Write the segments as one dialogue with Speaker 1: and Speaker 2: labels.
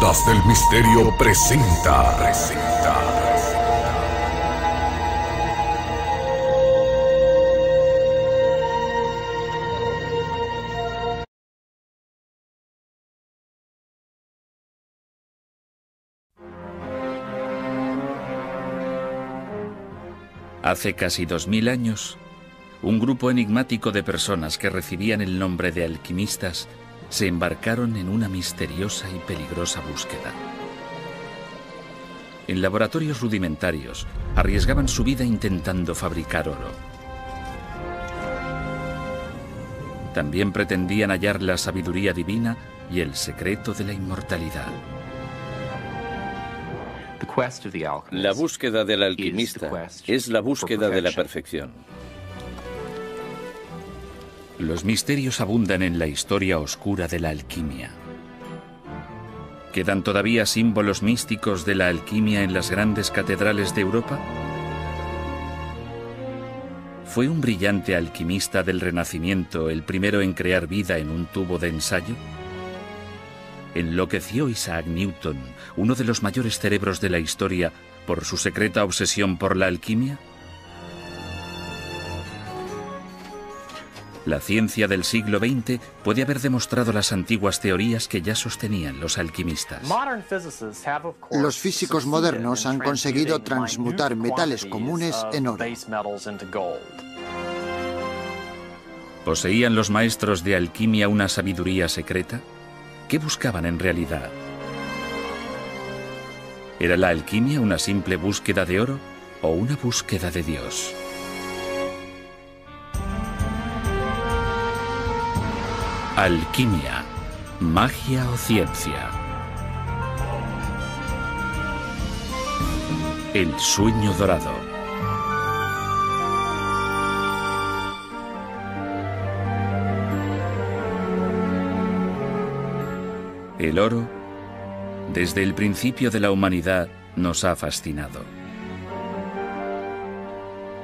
Speaker 1: Ondas del Misterio presenta.
Speaker 2: Hace casi 2000 años, un grupo enigmático de personas que recibían el nombre de alquimistas se embarcaron en una misteriosa y peligrosa búsqueda. En laboratorios rudimentarios, arriesgaban su vida intentando fabricar oro. También pretendían hallar la sabiduría divina y el secreto de la inmortalidad.
Speaker 3: La búsqueda del alquimista es la búsqueda de la perfección.
Speaker 2: Los misterios abundan en la historia oscura de la alquimia. ¿Quedan todavía símbolos místicos de la alquimia en las grandes catedrales de Europa? ¿Fue un brillante alquimista del Renacimiento el primero en crear vida en un tubo de ensayo? ¿Enloqueció Isaac Newton, uno de los mayores cerebros de la historia, por su secreta obsesión por la alquimia? La ciencia del siglo XX puede haber demostrado las antiguas teorías que ya sostenían los alquimistas.
Speaker 4: Los físicos modernos han conseguido transmutar metales comunes en oro.
Speaker 2: ¿Poseían los maestros de alquimia una sabiduría secreta? ¿Qué buscaban en realidad? ¿Era la alquimia una simple búsqueda de oro o una búsqueda de Dios? Alquimia, magia o ciencia. El sueño dorado. El oro, desde el principio de la humanidad, nos ha fascinado.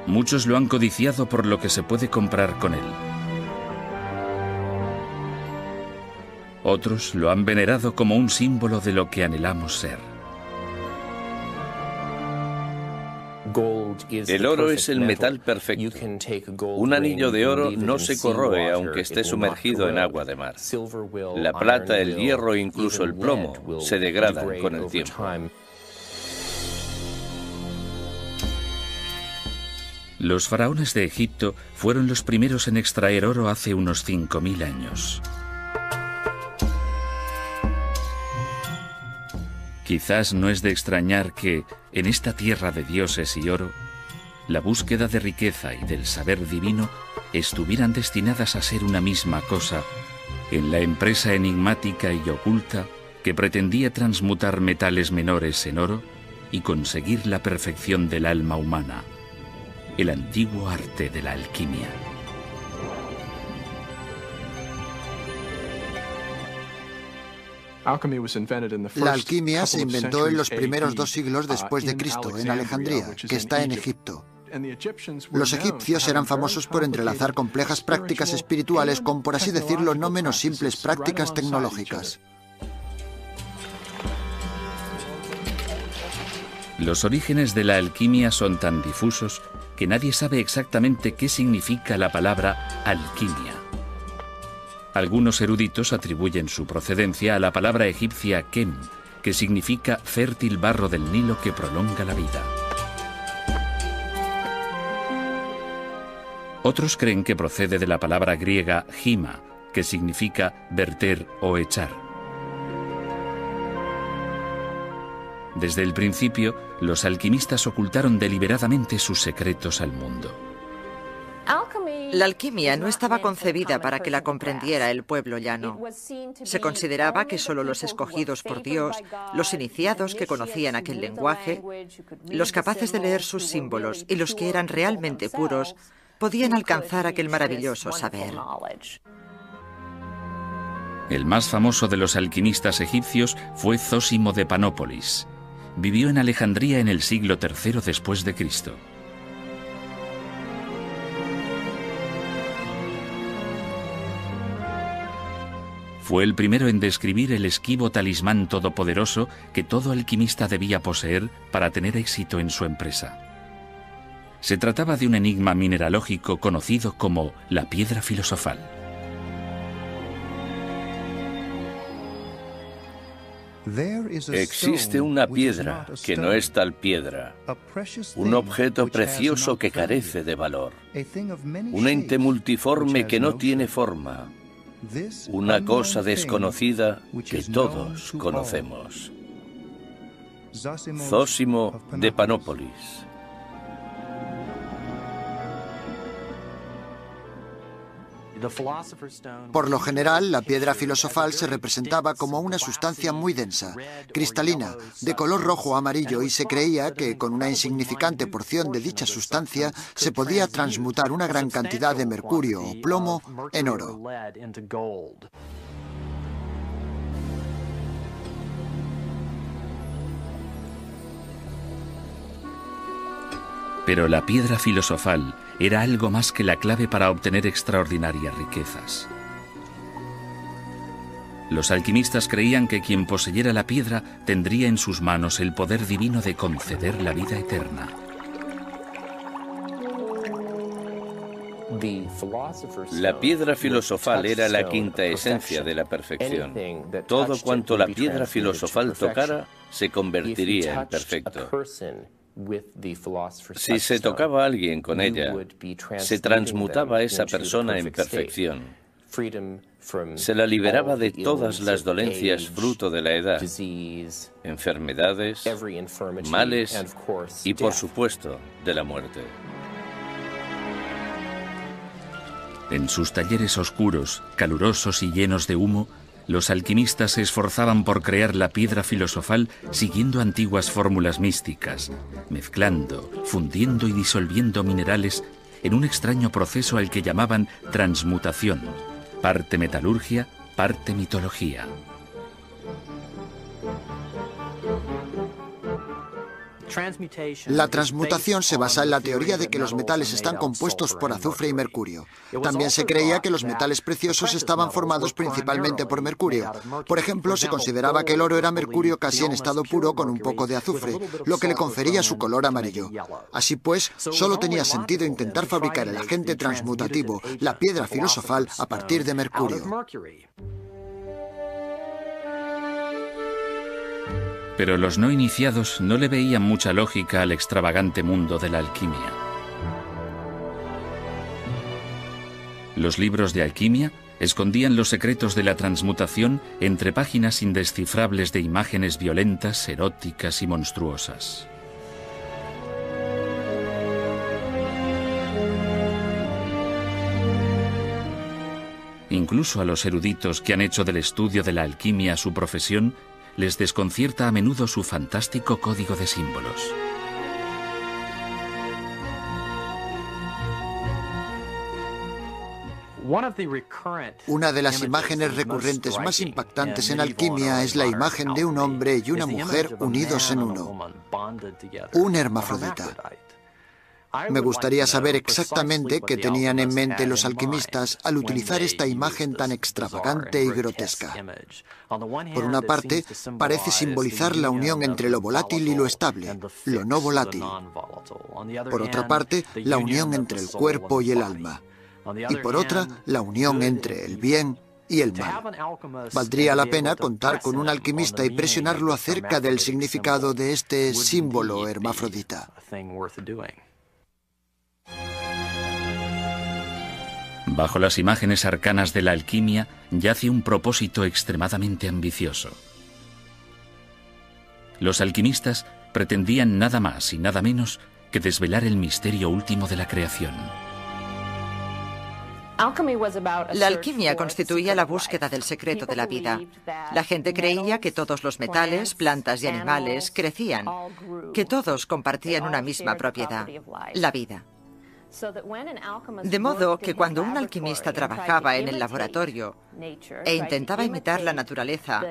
Speaker 2: Muchos lo han codiciado por lo que se puede comprar con él. Otros lo han venerado como un símbolo de lo que anhelamos ser.
Speaker 3: El oro es el metal perfecto. Un anillo de oro no se corroe aunque esté sumergido en agua de mar. La plata, el hierro e incluso el plomo se degradan con el tiempo.
Speaker 2: Los faraones de Egipto fueron los primeros en extraer oro hace unos 5000 años. Quizás no es de extrañar que, en esta tierra de dioses y oro, la búsqueda de riqueza y del saber divino estuvieran destinadas a ser una misma cosa en la empresa enigmática y oculta que pretendía transmutar metales menores en oro y conseguir la perfección del alma humana, el antiguo arte de la alquimia.
Speaker 4: La alquimia se inventó en los primeros 2 siglos después de Cristo, en Alejandría, que está en Egipto. Los egipcios eran famosos por entrelazar complejas prácticas espirituales con, por así decirlo, no menos simples prácticas tecnológicas.
Speaker 2: Los orígenes de la alquimia son tan difusos que nadie sabe exactamente qué significa la palabra alquimia. Algunos eruditos atribuyen su procedencia a la palabra egipcia kem, que significa fértil barro del Nilo que prolonga la vida. Otros creen que procede de la palabra griega hima, que significa verter o echar. Desde el principio, los alquimistas ocultaron deliberadamente sus secretos al mundo.
Speaker 5: La alquimia no estaba concebida para que la comprendiera el pueblo llano. Se consideraba que solo los escogidos por Dios, los iniciados que conocían aquel lenguaje, los capaces de leer sus símbolos y los que eran realmente puros, podían alcanzar aquel maravilloso saber.
Speaker 2: El más famoso de los alquimistas egipcios fue Zósimo de Panópolis. Vivió en Alejandría en el siglo III después de Cristo. Fue el primero en describir el esquivo talismán todopoderoso que todo alquimista debía poseer para tener éxito en su empresa. Se trataba de un enigma mineralógico conocido como la piedra filosofal.
Speaker 3: Existe una piedra que no es tal piedra, un objeto precioso que carece de valor, un ente multiforme que no tiene forma, una cosa desconocida que todos conocemos. Zósimo de Panópolis.
Speaker 4: Por lo general, la piedra filosofal se representaba como una sustancia muy densa, cristalina, de color rojo o amarillo, y se creía que con una insignificante porción de dicha sustancia se podía transmutar una gran cantidad de mercurio o plomo en oro.
Speaker 2: Pero la piedra filosofal era algo más que la clave para obtener extraordinarias riquezas. Los alquimistas creían que quien poseyera la piedra tendría en sus manos el poder divino de conceder la vida eterna.
Speaker 3: La piedra filosofal era la quinta esencia de la perfección. Todo cuanto la piedra filosofal tocara se convertiría en perfecto. Si se tocaba a alguien con ella, se transmutaba a esa persona en perfección. Se la liberaba de todas las dolencias fruto de la edad, enfermedades, males y, por supuesto, de la muerte.
Speaker 2: En sus talleres oscuros, calurosos y llenos de humo, los alquimistas se esforzaban por crear la piedra filosofal siguiendo antiguas fórmulas místicas, mezclando, fundiendo y disolviendo minerales en un extraño proceso al que llamaban transmutación, parte metalurgia, parte mitología.
Speaker 4: La transmutación se basa en la teoría de que los metales están compuestos por azufre y mercurio. También se creía que los metales preciosos estaban formados principalmente por mercurio. Por ejemplo, se consideraba que el oro era mercurio casi en estado puro con un poco de azufre, lo que le confería su color amarillo. Así pues, solo tenía sentido intentar fabricar el agente transmutativo, la piedra filosofal, a partir de mercurio.
Speaker 2: Pero los no iniciados no le veían mucha lógica al extravagante mundo de la alquimia. Los libros de alquimia escondían los secretos de la transmutación entre páginas indescifrables de imágenes violentas, eróticas y monstruosas. Incluso a los eruditos que han hecho del estudio de la alquimia su profesión, les desconcierta a menudo su fantástico código de símbolos.
Speaker 4: Una de las imágenes recurrentes más impactantes en alquimia es la imagen de un hombre y una mujer unidos en uno, un hermafrodita. Me gustaría saber exactamente qué tenían en mente los alquimistas al utilizar esta imagen tan extravagante y grotesca. Por una parte, parece simbolizar la unión entre lo volátil y lo estable, lo no volátil. Por otra parte, la unión entre el cuerpo y el alma. Y por otra, la unión entre el bien y el mal. Valdría la pena contar con un alquimista y presionarlo acerca del significado de este símbolo hermafrodita.
Speaker 2: Bajo las imágenes arcanas de la alquimia yace un propósito extremadamente ambicioso. Los alquimistas pretendían nada más y nada menos que desvelar el misterio último de la creación.
Speaker 5: La alquimia constituía la búsqueda del secreto de la vida. La gente creía que todos los metales, plantas y animales crecían, que todos compartían una misma propiedad, la vida. De modo que cuando un alquimista trabajaba en el laboratorio e intentaba imitar la naturaleza,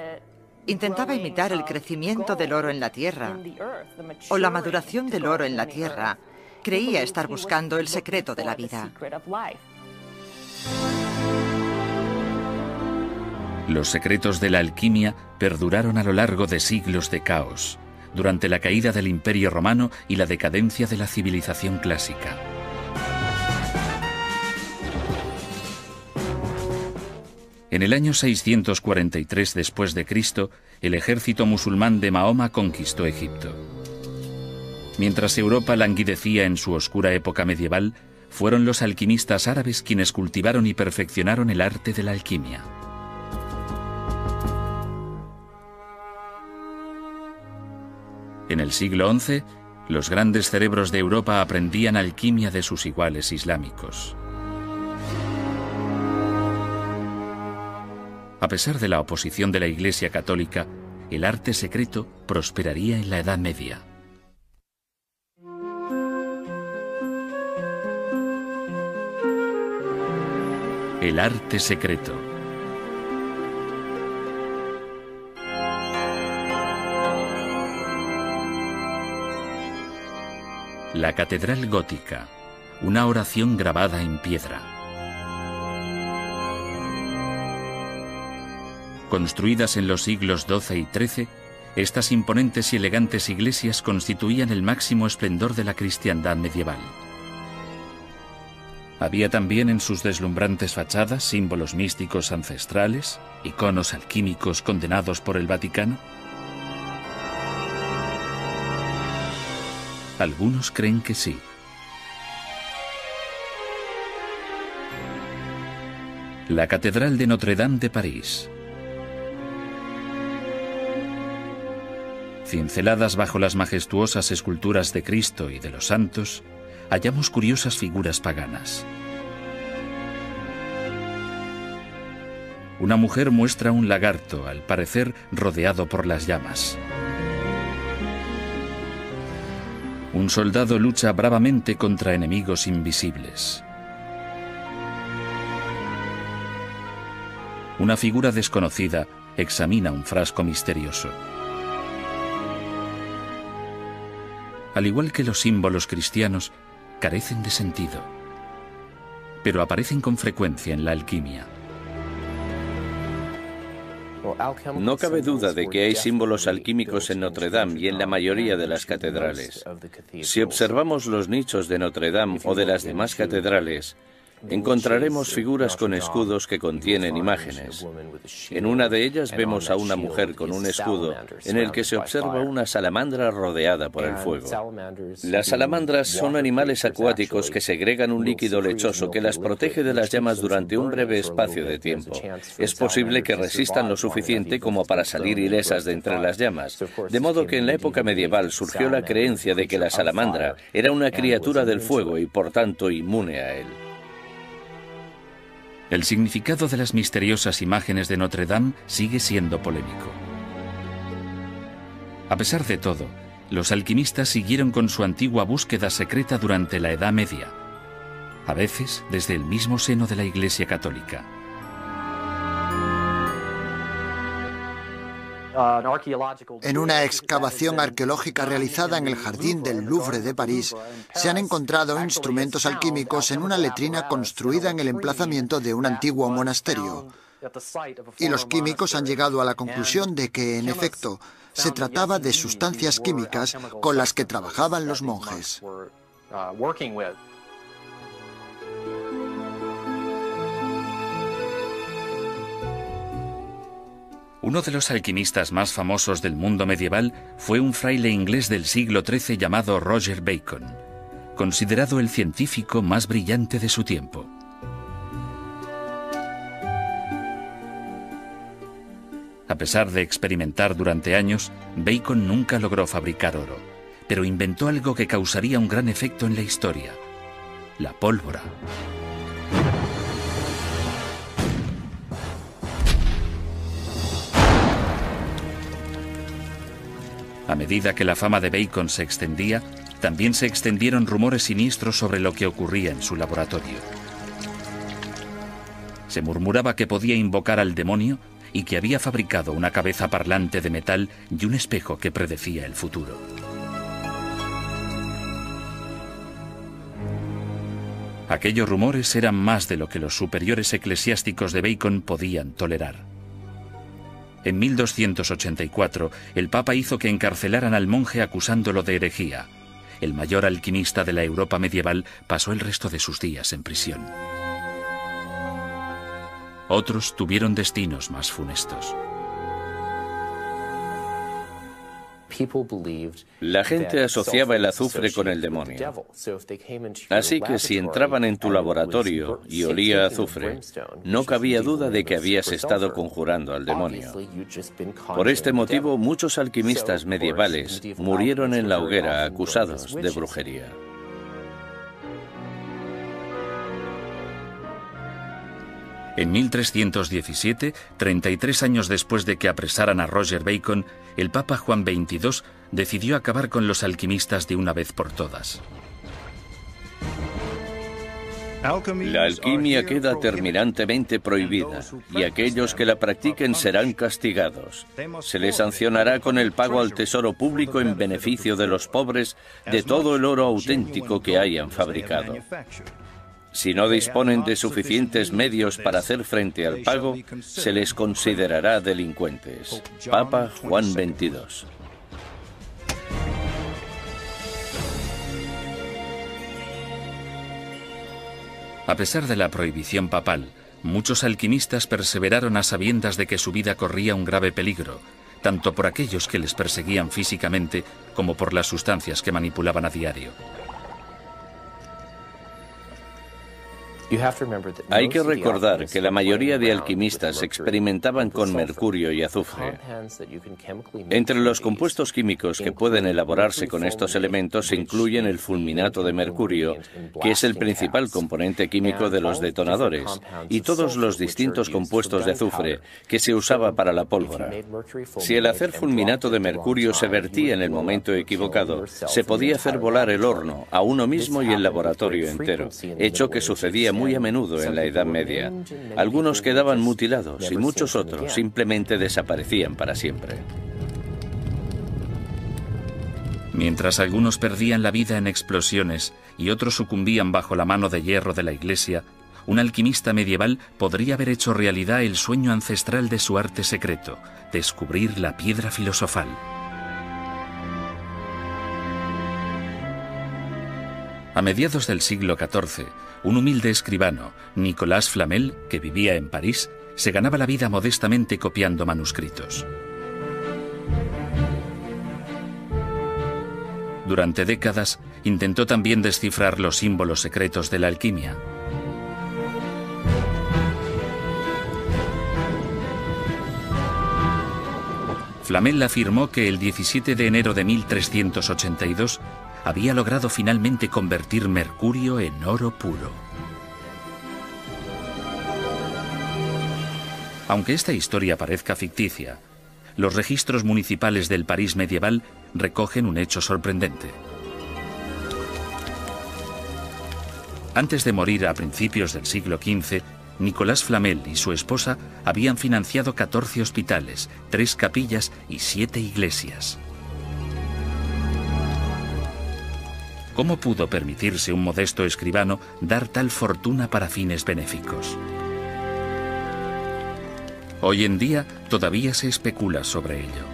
Speaker 5: intentaba imitar el crecimiento del oro en la tierra o la maduración del oro en la tierra, creía estar buscando el secreto de la vida.
Speaker 2: Los secretos de la alquimia perduraron a lo largo de siglos de caos, durante la caída del Imperio Romano y la decadencia de la civilización clásica. En el año 643 después de Cristo, el ejército musulmán de Mahoma conquistó Egipto. Mientras Europa languidecía en su oscura época medieval, fueron los alquimistas árabes quienes cultivaron y perfeccionaron el arte de la alquimia. En el siglo XI, los grandes cerebros de Europa aprendían alquimia de sus iguales islámicos. A pesar de la oposición de la Iglesia católica, el arte secreto prosperaría en la Edad Media. El arte secreto. La Catedral Gótica, una oración grabada en piedra. Construidas en los siglos XII y XIII, estas imponentes y elegantes iglesias constituían el máximo esplendor de la cristiandad medieval. Había también en sus deslumbrantes fachadas símbolos místicos ancestrales, iconos alquímicos condenados por el Vaticano. Algunos creen que sí. La Catedral de Notre-Dame de París. Cinceladas bajo las majestuosas esculturas de Cristo y de los santos, hallamos curiosas figuras paganas. Una mujer muestra un lagarto, al parecer rodeado por las llamas. Un soldado lucha bravamente contra enemigos invisibles. Una figura desconocida examina un frasco misterioso. Al igual que los símbolos cristianos, carecen de sentido, pero aparecen con frecuencia en la alquimia.
Speaker 3: No cabe duda de que hay símbolos alquímicos en Notre-Dame y en la mayoría de las catedrales. Si observamos los nichos de Notre-Dame o de las demás catedrales, encontraremos figuras con escudos que contienen imágenes. En una de ellas vemos a una mujer con un escudo en el que se observa una salamandra rodeada por el fuego. Las salamandras son animales acuáticos que segregan un líquido lechoso que las protege de las llamas durante un breve espacio de tiempo. Es posible que resistan lo suficiente como para salir ilesas de entre las llamas, de modo que en la época medieval surgió la creencia de que la salamandra era una criatura del fuego y por tanto inmune a él.
Speaker 2: El significado de las misteriosas imágenes de Notre-Dame sigue siendo polémico. A pesar de todo, los alquimistas siguieron con su antigua búsqueda secreta durante la Edad Media, a veces desde el mismo seno de la Iglesia Católica.
Speaker 4: En una excavación arqueológica realizada en el Jardín del Louvre de París, se han encontrado instrumentos alquímicos en una letrina construida en el emplazamiento de un antiguo monasterio. Y los químicos han llegado a la conclusión de que, en efecto, se trataba de sustancias químicas con las que trabajaban los monjes.
Speaker 2: Uno de los alquimistas más famosos del mundo medieval fue un fraile inglés del siglo XIII llamado Roger Bacon, considerado el científico más brillante de su tiempo. A pesar de experimentar durante años, Bacon nunca logró fabricar oro, pero inventó algo que causaría un gran efecto en la historia: la pólvora. A medida que la fama de Bacon se extendía, también se extendieron rumores siniestros sobre lo que ocurría en su laboratorio. Se murmuraba que podía invocar al demonio y que había fabricado una cabeza parlante de metal y un espejo que predecía el futuro. Aquellos rumores eran más de lo que los superiores eclesiásticos de Bacon podían tolerar. En 1284, el Papa hizo que encarcelaran al monje acusándolo de herejía. El mayor alquimista de la Europa medieval pasó el resto de sus días en prisión. Otros tuvieron destinos más funestos.
Speaker 3: La gente asociaba el azufre con el demonio. Así que si entraban en tu laboratorio y olía a azufre, no cabía duda de que habías estado conjurando al demonio. Por este motivo, muchos alquimistas medievales murieron en la hoguera acusados de brujería.
Speaker 2: En 1317, 33 años después de que apresaran a Roger Bacon, el Papa Juan XXII decidió acabar con los alquimistas de una vez por todas.
Speaker 3: La alquimia queda terminantemente prohibida y aquellos que la practiquen serán castigados. Se les sancionará con el pago al tesoro público en beneficio de los pobres de todo el oro auténtico que hayan fabricado. Si no disponen de suficientes medios para hacer frente al pago, se les considerará delincuentes. Papa Juan XXII.
Speaker 2: A pesar de la prohibición papal, muchos alquimistas perseveraron a sabiendas de que su vida corría un grave peligro, tanto por aquellos que les perseguían físicamente como por las sustancias que manipulaban a diario.
Speaker 3: Hay que recordar que la mayoría de alquimistas experimentaban con mercurio y azufre. Entre los compuestos químicos que pueden elaborarse con estos elementos se incluyen el fulminato de mercurio, que es el principal componente químico de los detonadores, y todos los distintos compuestos de azufre que se usaba para la pólvora. Si el hacer fulminato de mercurio se vertía en el momento equivocado, se podía hacer volar el horno a uno mismo y el laboratorio entero, hecho que sucedía muy a menudo en la Edad Media. Algunos quedaban mutilados y muchos otros simplemente desaparecían para siempre.
Speaker 2: Mientras algunos perdían la vida en explosiones y otros sucumbían bajo la mano de hierro de la Iglesia, un alquimista medieval podría haber hecho realidad el sueño ancestral de su arte secreto, descubrir la piedra filosofal. A mediados del siglo XIV, un humilde escribano, Nicolas Flamel, que vivía en París, se ganaba la vida modestamente copiando manuscritos. Durante décadas, intentó también descifrar los símbolos secretos de la alquimia. Flamel afirmó que el 17 de enero de 1382 había logrado finalmente convertir mercurio en oro puro. Aunque esta historia parezca ficticia, los registros municipales del París medieval recogen un hecho sorprendente. Antes de morir a principios del siglo XV, Nicolas Flamel y su esposa habían financiado 14 hospitales, 3 capillas y 7 iglesias. ¿Cómo pudo permitirse un modesto escribano dar tal fortuna para fines benéficos? Hoy en día todavía se especula sobre ello.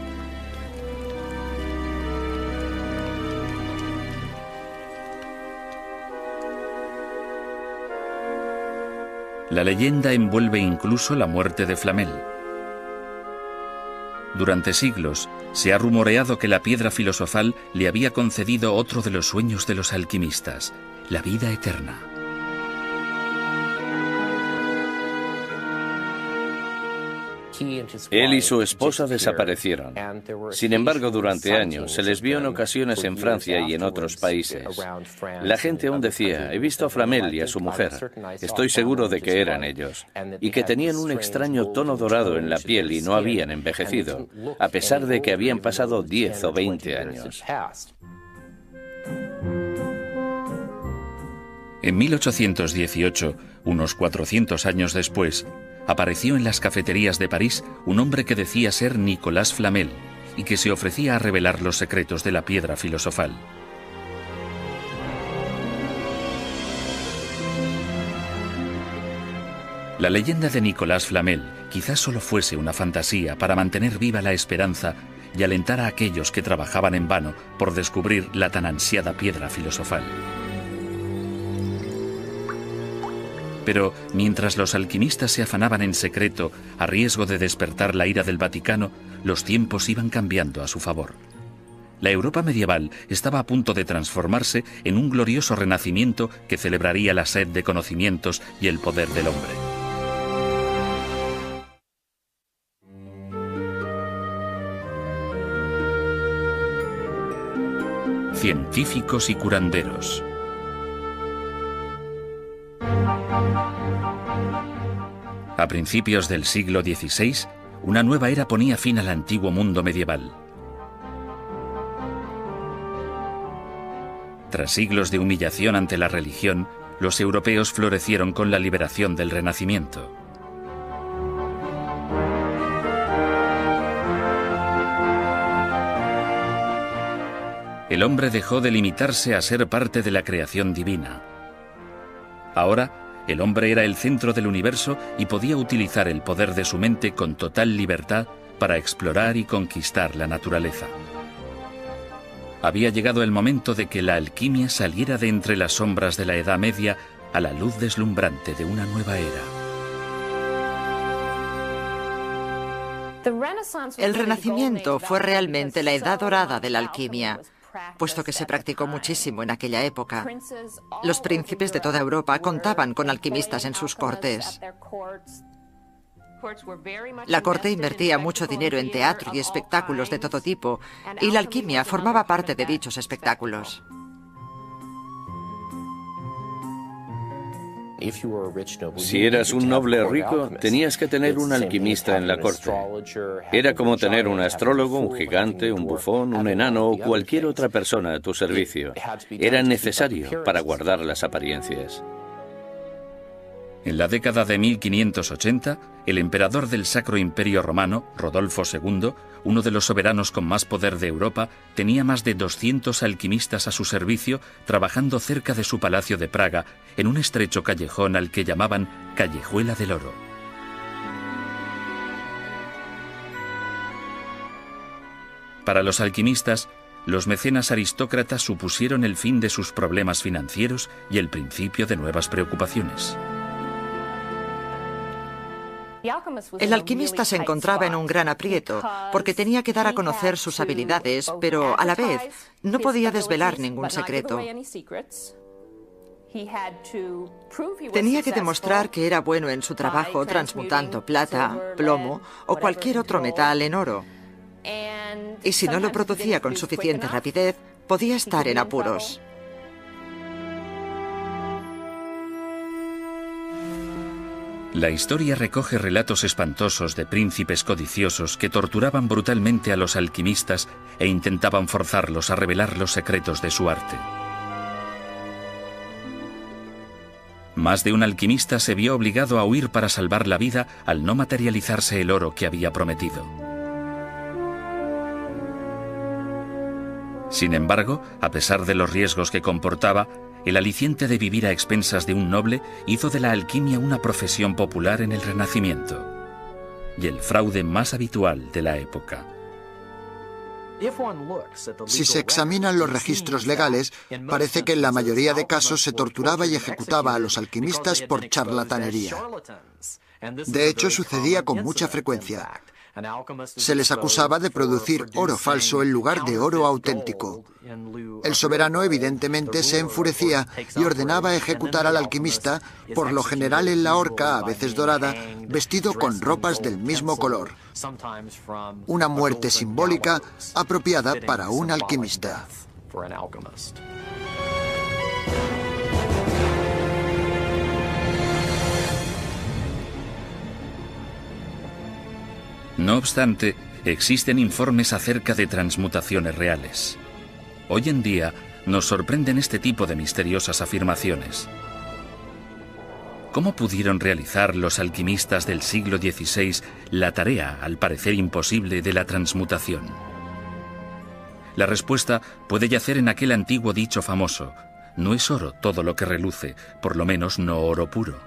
Speaker 2: La leyenda envuelve incluso la muerte de Flamel. Durante siglos se ha rumoreado que la piedra filosofal le había concedido otro de los sueños de los alquimistas, la vida eterna.
Speaker 3: Él y su esposa desaparecieron. Sin embargo, durante años se les vio en ocasiones en Francia y en otros países. La gente aún decía, he visto a Flamel y a su mujer. Estoy seguro de que eran ellos. Y que tenían un extraño tono dorado en la piel y no habían envejecido, a pesar de que habían pasado 10 o 20 años.
Speaker 2: En 1818, unos 400 años después, apareció en las cafeterías de París un hombre que decía ser Nicolas Flamel y que se ofrecía a revelar los secretos de la piedra filosofal. La leyenda de Nicolas Flamel quizás solo fuese una fantasía para mantener viva la esperanza y alentar a aquellos que trabajaban en vano por descubrir la tan ansiada piedra filosofal. Pero mientras los alquimistas se afanaban en secreto a riesgo de despertar la ira del Vaticano, los tiempos iban cambiando a su favor. La Europa medieval estaba a punto de transformarse en un glorioso renacimiento que celebraría la sed de conocimientos y el poder del hombre. Científicos y curanderos. A principios del siglo XVI, una nueva era ponía fin al antiguo mundo medieval. Tras siglos de humillación ante la religión, los europeos florecieron con la liberación del Renacimiento. El hombre dejó de limitarse a ser parte de la creación divina. Ahora, el hombre era el centro del universo y podía utilizar el poder de su mente con total libertad para explorar y conquistar la naturaleza. Había llegado el momento de que la alquimia saliera de entre las sombras de la Edad Media a la luz deslumbrante de una nueva era.
Speaker 5: El Renacimiento fue realmente la edad dorada de la alquimia, puesto que se practicó muchísimo en aquella época. Los príncipes de toda Europa contaban con alquimistas en sus cortes. La corte invertía mucho dinero en teatro y espectáculos de todo tipo, y la alquimia formaba parte de dichos espectáculos.
Speaker 3: Si eras un noble rico, tenías que tener un alquimista en la corte. Era como tener un astrólogo, un gigante, un bufón, un enano o cualquier otra persona a tu servicio. Era necesario para guardar las apariencias.
Speaker 2: En la década de 1580, el emperador del Sacro Imperio Romano, Rodolfo II, uno de los soberanos con más poder de Europa, tenía más de 200 alquimistas a su servicio trabajando cerca de su palacio de Praga, en un estrecho callejón al que llamaban Callejuela del Oro. Para los alquimistas, los mecenas aristócratas supusieron el fin de sus problemas financieros y el principio de nuevas preocupaciones.
Speaker 5: El alquimista se encontraba en un gran aprieto, porque tenía que dar a conocer sus habilidades, pero a la vez no podía desvelar ningún secreto. Tenía que demostrar que era bueno en su trabajo transmutando plata, plomo o cualquier otro metal en oro. Y si no lo producía con suficiente rapidez, podía estar en apuros.
Speaker 2: La historia recoge relatos espantosos de príncipes codiciosos que torturaban brutalmente a los alquimistas e intentaban forzarlos a revelar los secretos de su arte. Más de un alquimista se vio obligado a huir para salvar la vida al no materializarse el oro que había prometido. Sin embargo, a pesar de los riesgos que comportaba, el aliciente de vivir a expensas de un noble hizo de la alquimia una profesión popular en el Renacimiento y el fraude más habitual de la época.
Speaker 4: Si se examinan los registros legales, parece que en la mayoría de casos se torturaba y ejecutaba a los alquimistas por charlatanería. De hecho, sucedía con mucha frecuencia. Se les acusaba de producir oro falso en lugar de oro auténtico. El soberano evidentemente se enfurecía y ordenaba ejecutar al alquimista, por lo general en la horca, a veces dorada, vestido con ropas del mismo color. Una muerte simbólica apropiada para un alquimista.
Speaker 2: No obstante, existen informes acerca de transmutaciones reales. Hoy en día nos sorprenden este tipo de misteriosas afirmaciones. ¿Cómo pudieron realizar los alquimistas del siglo XVI la tarea, al parecer imposible, de la transmutación? La respuesta puede yacer en aquel antiguo dicho famoso: no es oro todo lo que reluce, por lo menos no oro puro.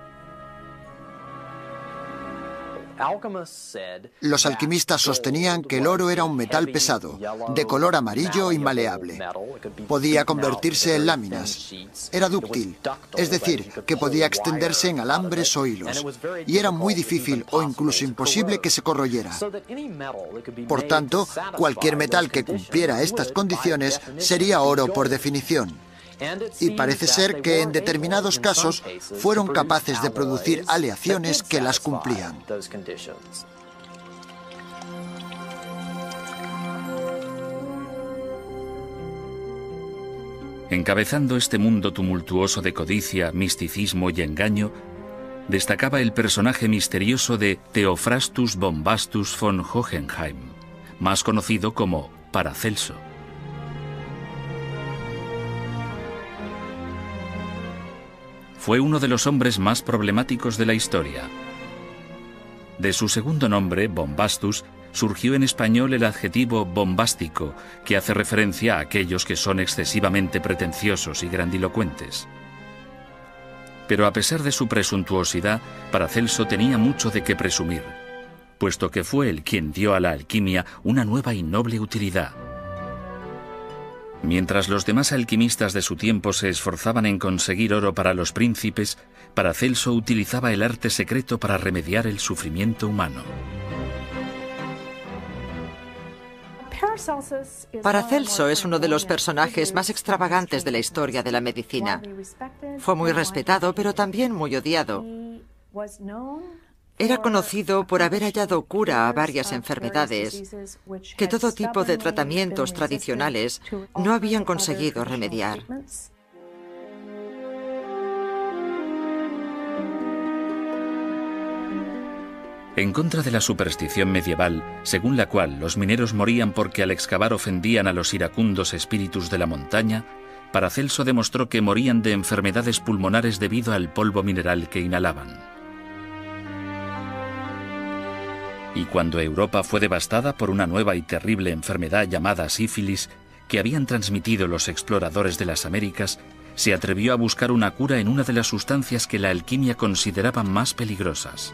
Speaker 4: Los alquimistas sostenían que el oro era un metal pesado, de color amarillo y maleable. Podía convertirse en láminas. Era dúctil, es decir, que podía extenderse en alambres o hilos. Y era muy difícil o incluso imposible que se corroyera. Por tanto, cualquier metal que cumpliera estas condiciones sería oro por definición. Y parece ser que en determinados casos fueron capaces de producir aleaciones que las cumplían.
Speaker 2: Encabezando este mundo tumultuoso de codicia, misticismo y engaño, destacaba el personaje misterioso de Theophrastus Bombastus von Hohenheim, más conocido como Paracelso. Fue uno de los hombres más problemáticos de la historia. De su segundo nombre, Bombastus, surgió en español el adjetivo bombástico, que hace referencia a aquellos que son excesivamente pretenciosos y grandilocuentes. Pero a pesar de su presuntuosidad, Paracelso tenía mucho de qué presumir, puesto que fue él quien dio a la alquimia una nueva y noble utilidad. Mientras los demás alquimistas de su tiempo se esforzaban en conseguir oro para los príncipes, Paracelso utilizaba el arte secreto para remediar el sufrimiento humano.
Speaker 5: Paracelso es uno de los personajes más extravagantes de la historia de la medicina. Fue muy respetado, pero también muy odiado. Era conocido por haber hallado cura a varias enfermedades que todo tipo de tratamientos tradicionales no habían conseguido remediar.
Speaker 2: En contra de la superstición medieval, según la cual los mineros morían porque al excavar ofendían a los iracundos espíritus de la montaña, Paracelso demostró que morían de enfermedades pulmonares debido al polvo mineral que inhalaban. Y cuando Europa fue devastada por una nueva y terrible enfermedad llamada sífilis, que habían transmitido los exploradores de las Américas, se atrevió a buscar una cura en una de las sustancias que la alquimia consideraba más peligrosas.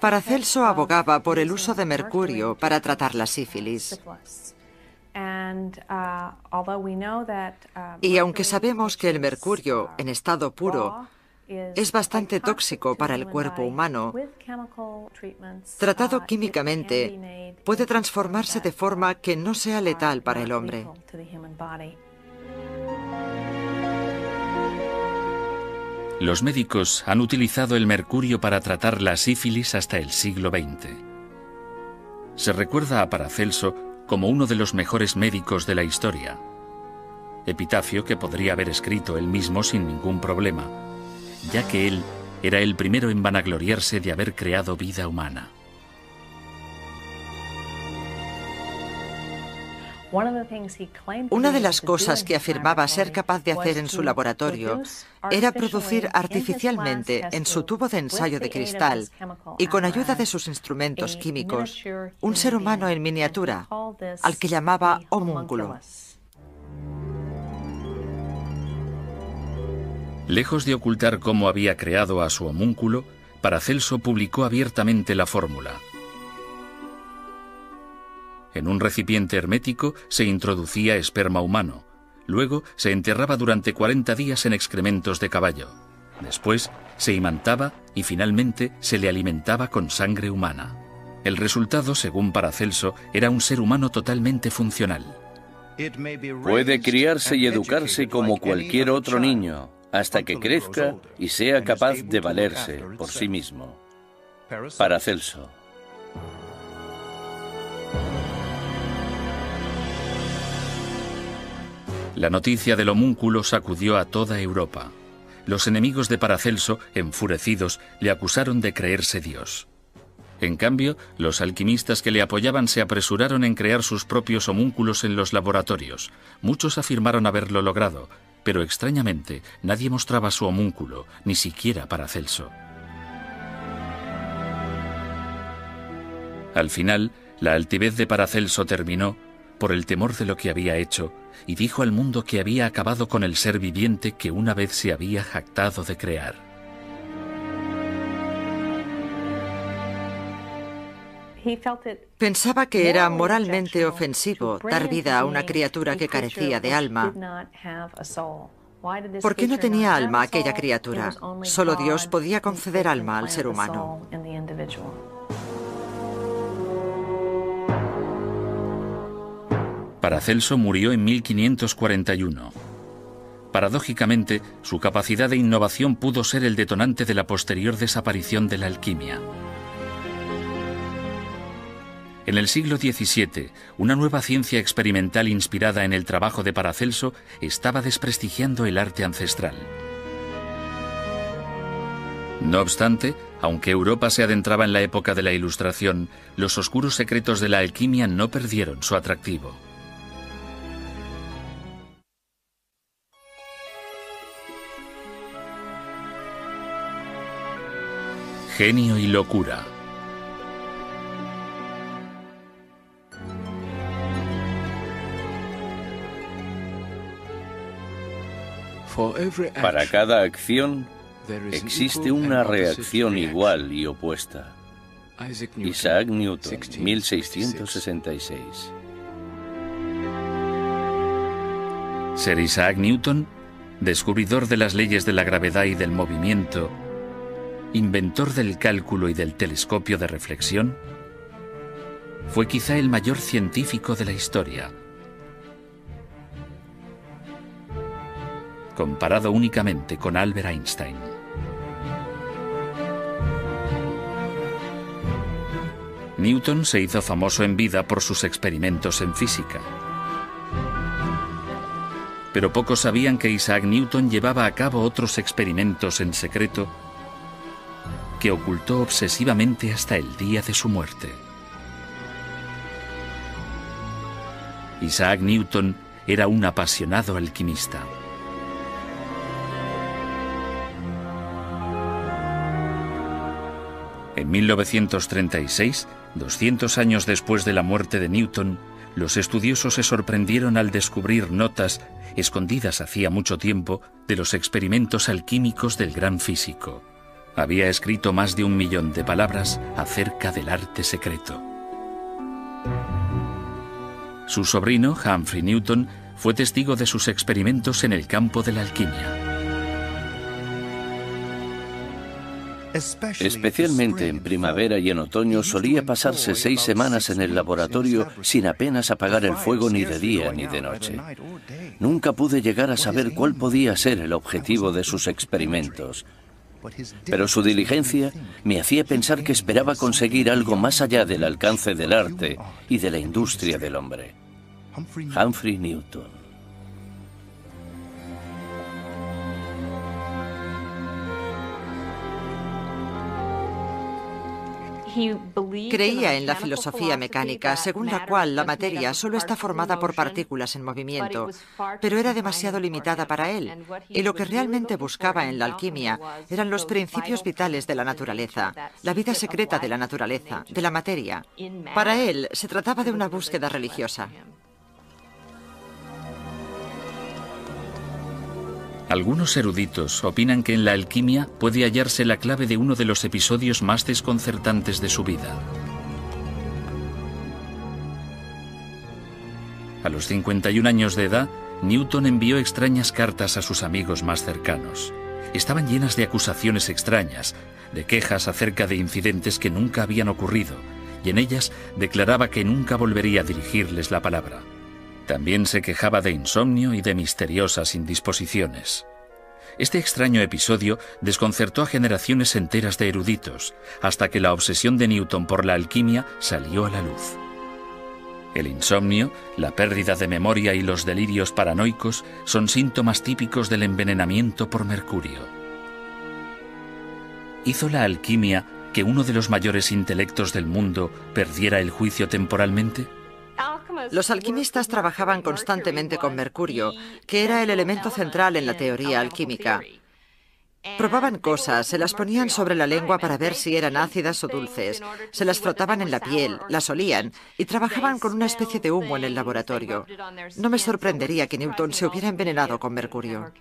Speaker 5: Paracelso abogaba por el uso de mercurio para tratar la sífilis. Y aunque sabemos que el mercurio, en estado puro, es bastante tóxico para el cuerpo humano, tratado químicamente, puede transformarse de forma que no sea letal para el hombre.
Speaker 2: Los médicos han utilizado el mercurio para tratar la sífilis hasta el siglo XX. Se recuerda a Paracelso como uno de los mejores médicos de la historia, epitafio que podría haber escrito él mismo sin ningún problema, ya que él era el primero en vanagloriarse de haber creado vida humana.
Speaker 5: Una de las cosas que afirmaba ser capaz de hacer en su laboratorio era producir artificialmente en su tubo de ensayo de cristal y con ayuda de sus instrumentos químicos un ser humano en miniatura, al que llamaba homúnculo.
Speaker 2: Lejos de ocultar cómo había creado a su homúnculo, Paracelso publicó abiertamente la fórmula. En un recipiente hermético se introducía esperma humano. Luego se enterraba durante 40 días en excrementos de caballo. Después se imantaba y finalmente se le alimentaba con sangre humana. El resultado, según Paracelso, era un ser humano totalmente funcional.
Speaker 3: Puede criarse y educarse como cualquier otro niño, hasta que crezca y sea capaz de valerse por sí mismo. Paracelso.
Speaker 2: La noticia del homúnculo sacudió a toda Europa. Los enemigos de Paracelso, enfurecidos, le acusaron de creerse Dios. En cambio, los alquimistas que le apoyaban se apresuraron en crear sus propios homúnculos en los laboratorios. Muchos afirmaron haberlo logrado, pero extrañamente nadie mostraba su homúnculo, ni siquiera Paracelso. Al final, la altivez de Paracelso terminó por el temor de lo que había hecho, y dijo al mundo que había acabado con el ser viviente que una vez se había jactado de crear.
Speaker 5: Pensaba que era moralmente ofensivo dar vida a una criatura que carecía de alma. ¿Por qué no tenía alma aquella criatura? Solo Dios podía conceder alma al ser humano.
Speaker 2: Paracelso murió en 1541. Paradójicamente, su capacidad de innovación pudo ser el detonante de la posterior desaparición de la alquimia. En el siglo XVII, una nueva ciencia experimental inspirada en el trabajo de Paracelso estaba desprestigiando el arte ancestral. No obstante, aunque Europa se adentraba en la época de la Ilustración, los oscuros secretos de la alquimia no perdieron su atractivo. Genio y locura.
Speaker 3: Para cada acción existe una reacción igual y opuesta. Isaac Newton, 1666.
Speaker 2: Sir Isaac Newton, descubridor de las leyes de la gravedad y del movimiento, inventor del cálculo y del telescopio de reflexión, fue quizá el mayor científico de la historia, comparado únicamente con Albert Einstein. Newton se hizo famoso en vida por sus experimentos en física. Pero pocos sabían que Isaac Newton llevaba a cabo otros experimentos en secreto que ocultó obsesivamente hasta el día de su muerte. Isaac Newton era un apasionado alquimista. En 1936, 200 años después de la muerte de Newton, los estudiosos se sorprendieron al descubrir notas escondidas hacía mucho tiempo de los experimentos alquímicos del gran físico. Había escrito más de 1 millón de palabras acerca del arte secreto. Su sobrino, Humphrey Newton, fue testigo de sus experimentos en el campo de la alquimia.
Speaker 3: Especialmente en primavera y en otoño solía pasarse 6 semanas en el laboratorio sin apenas apagar el fuego ni de día ni de noche. Nunca pude llegar a saber cuál podía ser el objetivo de sus experimentos. Pero su diligencia me hacía pensar que esperaba conseguir algo más allá del alcance del arte y de la industria del hombre. Humphrey Newton.
Speaker 5: Creía en la filosofía mecánica, según la cual la materia solo está formada por partículas en movimiento, pero era demasiado limitada para él, y lo que realmente buscaba en la alquimia eran los principios vitales de la naturaleza, la vida secreta de la naturaleza, de la materia. Para él se trataba de una búsqueda religiosa.
Speaker 2: Algunos eruditos opinan que en la alquimia puede hallarse la clave de uno de los episodios más desconcertantes de su vida. A los 51 años de edad, Newton envió extrañas cartas a sus amigos más cercanos. Estaban llenas de acusaciones extrañas, de quejas acerca de incidentes que nunca habían ocurrido, y en ellas declaraba que nunca volvería a dirigirles la palabra. También se quejaba de insomnio y de misteriosas indisposiciones. Este extraño episodio desconcertó a generaciones enteras de eruditos, hasta que la obsesión de Newton por la alquimia salió a la luz. El insomnio, la pérdida de memoria y los delirios paranoicos son síntomas típicos del envenenamiento por mercurio. ¿Hizo la alquimia que uno de los mayores intelectos del mundo perdiera el juicio temporalmente?
Speaker 5: Los alquimistas trabajaban constantemente con mercurio, que era el elemento central en la teoría alquímica. Probaban cosas, se las ponían sobre la lengua para ver si eran ácidas o dulces, se las frotaban en la piel, las olían y trabajaban con una especie de humo en el laboratorio. No me sorprendería que Newton se hubiera envenenado con mercurio.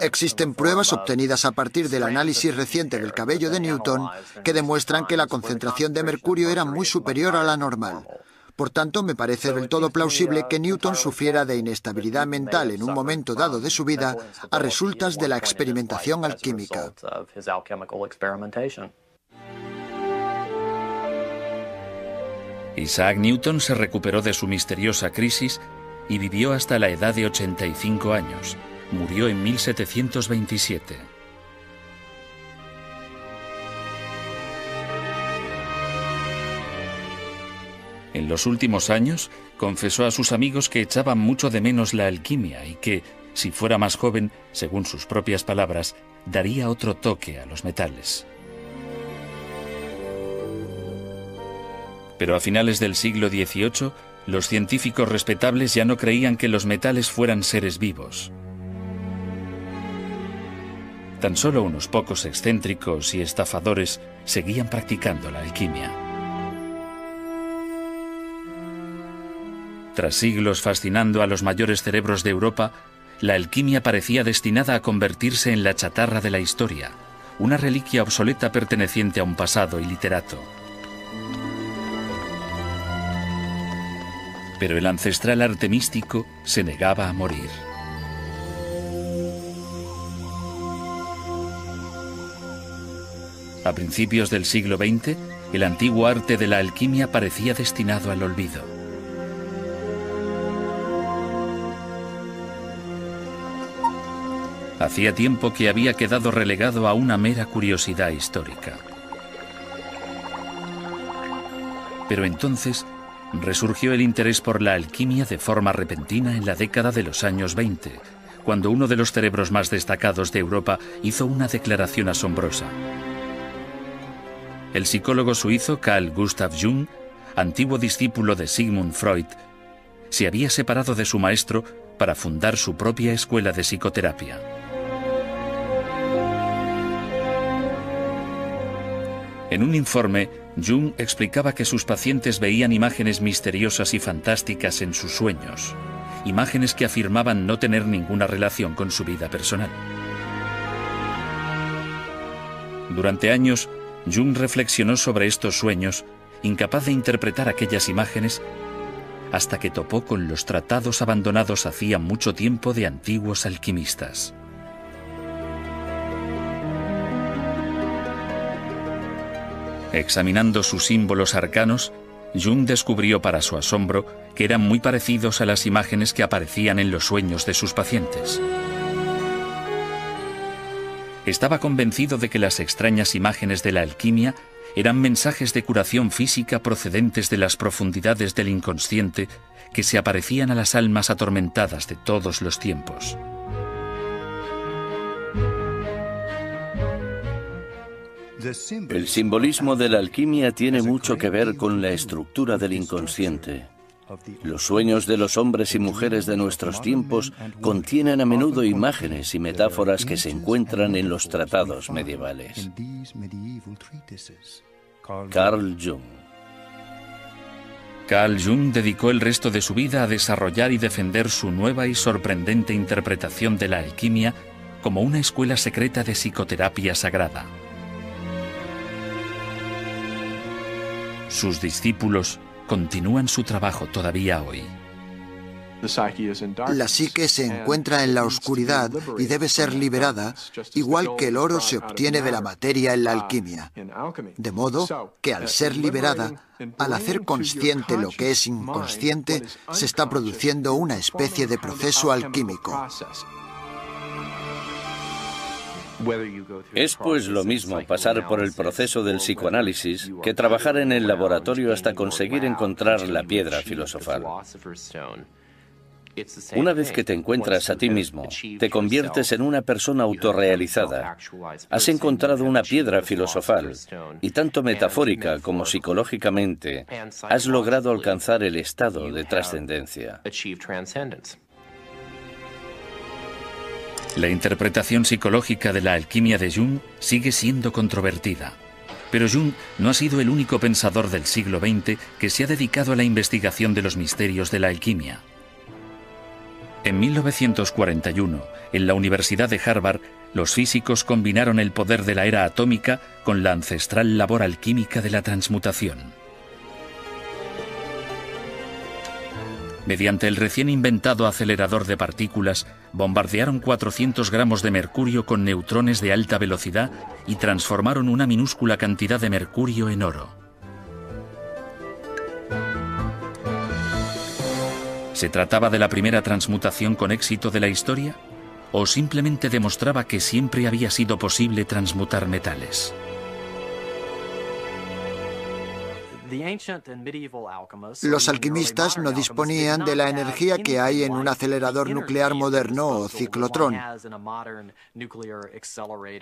Speaker 4: Existen pruebas obtenidas a partir del análisis reciente del cabello de Newton que demuestran que la concentración de mercurio era muy superior a la normal. Por tanto, me parece del todo plausible que Newton sufriera de inestabilidad mental en un momento dado de su vida a resultas de la experimentación alquímica.
Speaker 2: Isaac Newton se recuperó de su misteriosa crisis y vivió hasta la edad de 85 años. Murió en 1727. En los últimos años, confesó a sus amigos que echaban mucho de menos la alquimia y que, si fuera más joven, según sus propias palabras, daría otro toque a los metales. Pero a finales del siglo XVIII, los científicos respetables ya no creían que los metales fueran seres vivos. Tan solo unos pocos excéntricos y estafadores seguían practicando la alquimia. Tras siglos fascinando a los mayores cerebros de Europa, la alquimia parecía destinada a convertirse en la chatarra de la historia, una reliquia obsoleta perteneciente a un pasado iliterato. Pero el ancestral arte místico se negaba a morir. A principios del siglo XX, el antiguo arte de la alquimia parecía destinado al olvido. Hacía tiempo que había quedado relegado a una mera curiosidad histórica. Pero entonces resurgió el interés por la alquimia de forma repentina en la década de los años 20, cuando uno de los cerebros más destacados de Europa hizo una declaración asombrosa. El psicólogo suizo Carl Gustav Jung, antiguo discípulo de Sigmund Freud, se había separado de su maestro para fundar su propia escuela de psicoterapia. En un informe, Jung explicaba que sus pacientes veían imágenes misteriosas y fantásticas en sus sueños, imágenes que afirmaban no tener ninguna relación con su vida personal. Durante años, Jung reflexionó sobre estos sueños, incapaz de interpretar aquellas imágenes, hasta que topó con los tratados abandonados hacía mucho tiempo de antiguos alquimistas. Examinando sus símbolos arcanos, Jung descubrió para su asombro que eran muy parecidos a las imágenes que aparecían en los sueños de sus pacientes. Estaba convencido de que las extrañas imágenes de la alquimia eran mensajes de curación física procedentes de las profundidades del inconsciente que se aparecían a las almas atormentadas de todos los tiempos.
Speaker 3: El simbolismo de la alquimia tiene mucho que ver con la estructura del inconsciente. Los sueños de los hombres y mujeres de nuestros tiempos contienen a menudo imágenes y metáforas que se encuentran en los tratados medievales. Carl Jung.
Speaker 2: Carl Jung dedicó el resto de su vida a desarrollar y defender su nueva y sorprendente interpretación de la alquimia como una escuela secreta de psicoterapia sagrada. Sus discípulos continúan su trabajo todavía hoy.
Speaker 4: La psique se encuentra en la oscuridad y debe ser liberada, igual que el oro se obtiene de la materia en la alquimia. De modo que al ser liberada, al hacer consciente lo que es inconsciente, se está produciendo una especie de proceso alquímico.
Speaker 3: Es pues lo mismo pasar por el proceso del psicoanálisis que trabajar en el laboratorio hasta conseguir encontrar la piedra filosofal. Una vez que te encuentras a ti mismo, te conviertes en una persona autorrealizada. Has encontrado una piedra filosofal y tanto metafórica como psicológicamente has logrado alcanzar el estado de trascendencia.
Speaker 2: La interpretación psicológica de la alquimia de Jung sigue siendo controvertida. Pero Jung no ha sido el único pensador del siglo XX que se ha dedicado a la investigación de los misterios de la alquimia. En 1941, en la Universidad de Harvard, los físicos combinaron el poder de la era atómica con la ancestral labor alquímica de la transmutación. Mediante el recién inventado acelerador de partículas, bombardearon 400 gramos de mercurio con neutrones de alta velocidad y transformaron una minúscula cantidad de mercurio en oro. ¿Se trataba de la primera transmutación con éxito de la historia? ¿O simplemente demostraba que siempre había sido posible transmutar metales?
Speaker 4: Los alquimistas no disponían de la energía que hay en un acelerador nuclear moderno o ciclotrón.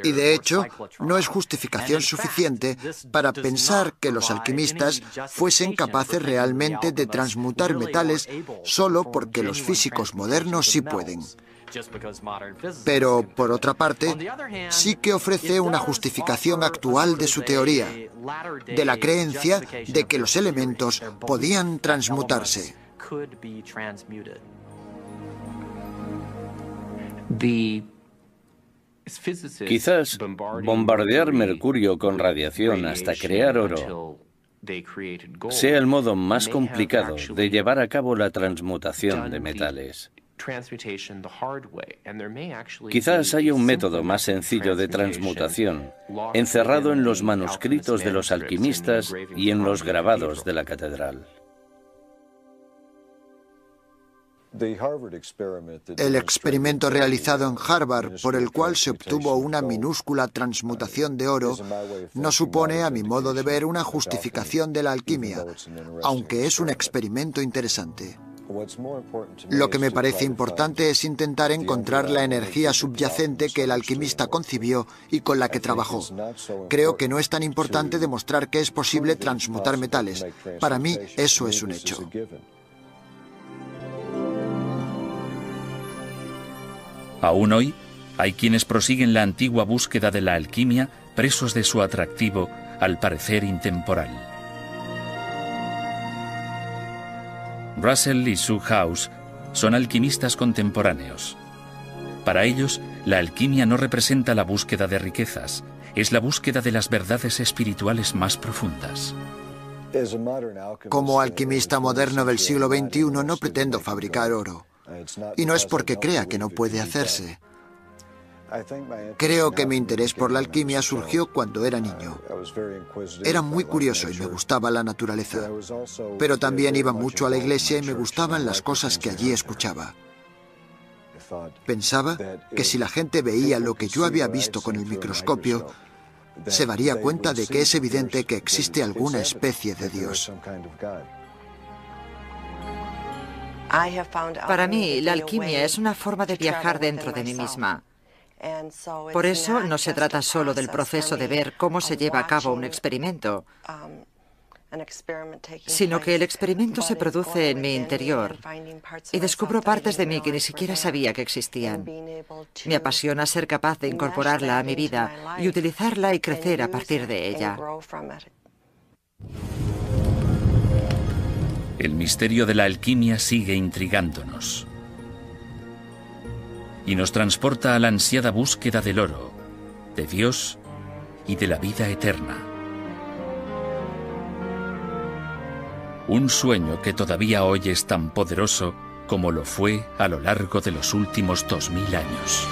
Speaker 4: Y de hecho, no es justificación suficiente para pensar que los alquimistas fuesen capaces realmente de transmutar metales solo porque los físicos modernos sí pueden. Pero, por otra parte, sí que ofrece una justificación actual de su teoría, de la creencia de que los elementos podían transmutarse.
Speaker 3: Quizás bombardear mercurio con radiación hasta crear oro sea el modo más complicado de llevar a cabo la transmutación de metales. Quizás haya un método más sencillo de transmutación, encerrado en los manuscritos de los alquimistas y en los grabados de la catedral.
Speaker 4: El experimento realizado en Harvard, por el cual se obtuvo una minúscula transmutación de oro, no supone, a mi modo de ver, una justificación de la alquimia, aunque es un experimento interesante. Lo que me parece importante es intentar encontrar la energía subyacente que el alquimista concibió y con la que trabajó. Creo que no es tan importante demostrar que es posible transmutar metales. Para mí, eso es un hecho.
Speaker 2: Aún hoy, hay quienes prosiguen la antigua búsqueda de la alquimia, presos de su atractivo, al parecer intemporal. Russell y Sue House son alquimistas contemporáneos. Para ellos, la alquimia no representa la búsqueda de riquezas, es la búsqueda de las verdades espirituales más profundas.
Speaker 4: Como alquimista moderno del siglo XXI no pretendo fabricar oro. Y no es porque crea que no puede hacerse. Creo que mi interés por la alquimia surgió cuando era niño. Era muy curioso y me gustaba la naturaleza. Pero también iba mucho a la iglesia y me gustaban las cosas que allí escuchaba. Pensaba que si la gente veía lo que yo había visto con el microscopio, se daría cuenta de que es evidente que existe alguna especie de Dios.
Speaker 5: Para mí, la alquimia es una forma de viajar dentro de mí misma. Por eso no se trata solo del proceso de ver cómo se lleva a cabo un experimento, sino que el experimento se produce en mi interior y descubro partes de mí que ni siquiera sabía que existían. Me apasiona ser capaz de incorporarla a mi vida y utilizarla y crecer a partir de ella.
Speaker 2: El misterio de la alquimia sigue intrigándonos y nos transporta a la ansiada búsqueda del oro, de Dios y de la vida eterna. Un sueño que todavía hoy es tan poderoso como lo fue a lo largo de los últimos 2000 años.